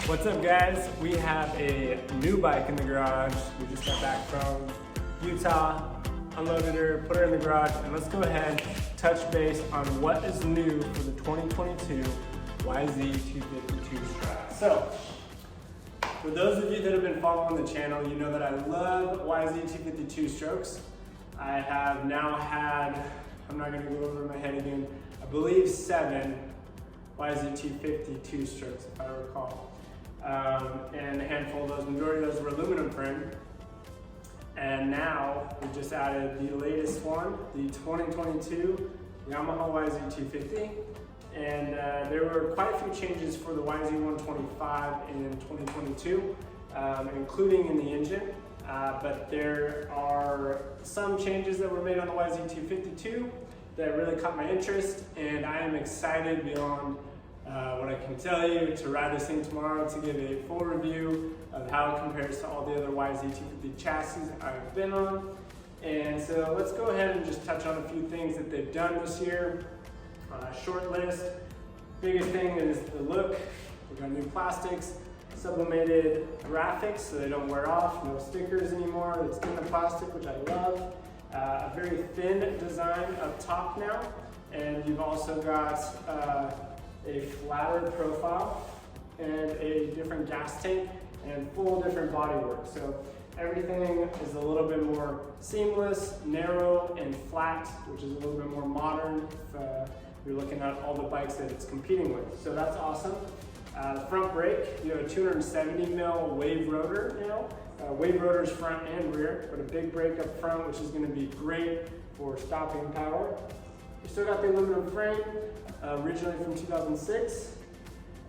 What's up, guys? We have a new bike in the garage. We just got back from Utah, unloaded her, put her in the garage, and let's go ahead, touch base on what is new for the 2022 YZ250 strap. So, for those of you that have been following the channel, you know that I love YZ250 strokes. I have now had, I'm not gonna go over my head again, I believe 7 YZ250 strokes, if I recall. And a handful of those, majority of those were aluminum frame. And now we just added the latest one, the 2022 Yamaha YZ250. And there were quite a few changes for the YZ125 in 2022, including in the engine. But there are some changes that were made on the YZ252 that really caught my interest, and I am excited beyond what I can tell you to ride this thing tomorrow to give a full review of how it compares to all the other YZ250 chassis I've been on. And so let's go ahead and just touch on a few things that they've done this year. Short list. Biggest thing is the look. We've got new plastics, sublimated graphics so they don't wear off, no stickers anymore. It's in the plastic, which I love. A very thin design up top now, and you've also got a flatter profile and a different gas tank and full different bodywork. So everything is a little bit more seamless, narrow, and flat, which is a little bit more modern if you're looking at all the bikes that it's competing with. So that's awesome. The front brake, you have a 270 mil wave rotor now. Wave rotors front and rear, but a big brake up front, which is going to be great for stopping power. You still got the aluminum frame, originally from 2006,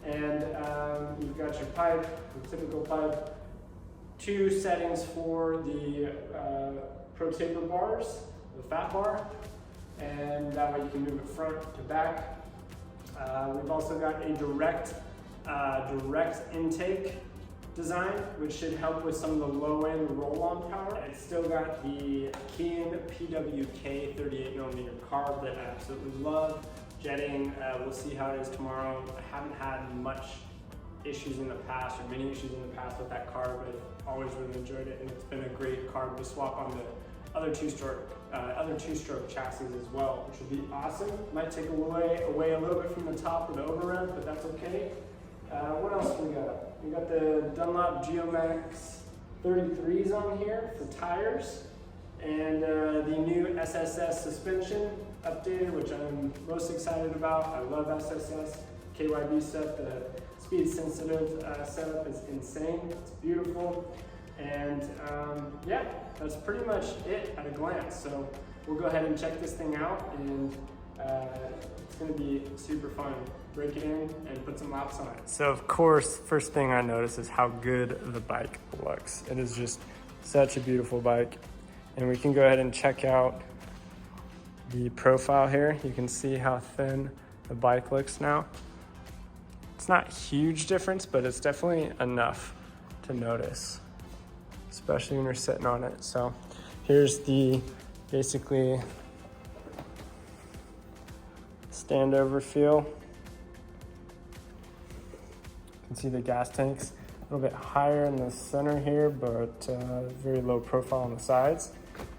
and you've got your pipe, the typical pipe. 2 settings for the Pro Taper bars, the fat bar, and that way you can move it front to back. We've also got a direct intake design, which should help with some of the low-end roll-on power. It's still got the Keen PWK 38mm carb that I absolutely love. Jetting, we'll see how it is tomorrow. I haven't had much issues in the past, or many issues in the past with that carb, but I've always really enjoyed it, and it's been a great carb to swap on the other two-stroke chassis as well, which would be awesome. Might take away a little bit from the top of the over-rev, but that's okay. What else we got? We got the Dunlop Geomax 33s on here for tires, and the new SSS suspension updated, which I'm most excited about. I love SSS, KYB stuff. The speed sensitive setup is insane. It's beautiful. And yeah, that's pretty much it at a glance. So we'll go ahead and check this thing out, and it's gonna be super fun. Break it in and put some laps on it. So of course, first thing I notice is how good the bike looks. It is just such a beautiful bike. And we can go ahead and check out the profile here. You can see how thin the bike looks now. It's not a huge difference, but it's definitely enough to notice, especially when you're sitting on it. So here's the basically standover feel. You can see the gas tanks a little bit higher in the center here, but very low profile on the sides.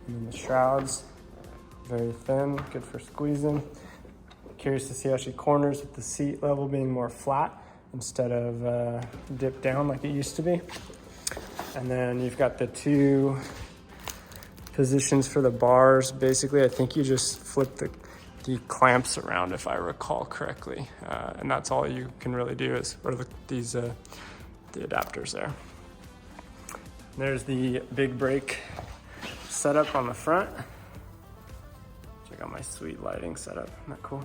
And then the shrouds, very thin, good for squeezing. Curious to see how she corners with the seat level being more flat instead of dipped down like it used to be. And then you've got the 2 positions for the bars. Basically, I think you just flip the clamps around, if I recall correctly. And that's all you can really do is, or the adapters there. And there's the big brake setup on the front. Check out my sweet lighting setup, isn't that cool?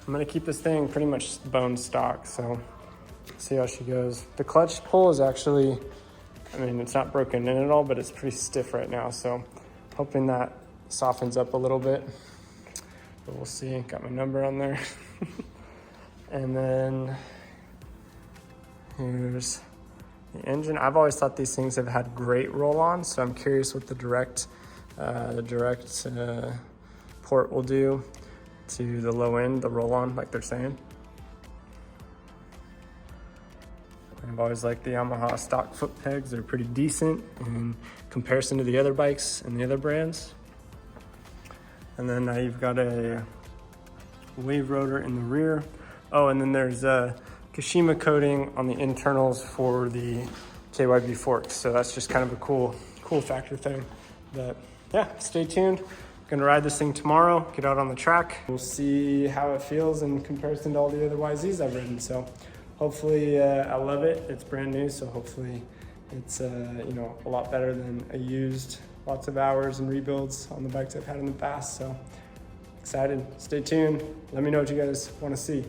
I'm gonna keep this thing pretty much bone stock, so see how she goes. The clutch pull is actually, I mean, it's not broken in at all, but it's pretty stiff right now, so hoping that softens up a little bit, but we'll see. Got my number on there. And then here's the engine. I've always thought these things have had great roll-on, so I'm curious what the direct port will do to the low end, the roll-on, like they're saying. I've always liked the Yamaha stock foot pegs. They're pretty decent in comparison to the other bikes and the other brands. And then now you've got a wave rotor in the rear. Oh, and then there's a Kashima coating on the internals for the KYB forks. So that's just kind of a cool factor thing. But yeah, stay tuned. Gonna ride this thing tomorrow, get out on the track. We'll see how it feels in comparison to all the other YZs I've ridden. So hopefully I love it. It's brand new, so hopefully it's you know, a lot better than a used, lots of hours and rebuilds on the bikes I've had in the past. So excited, stay tuned. Let me know what you guys wanna see.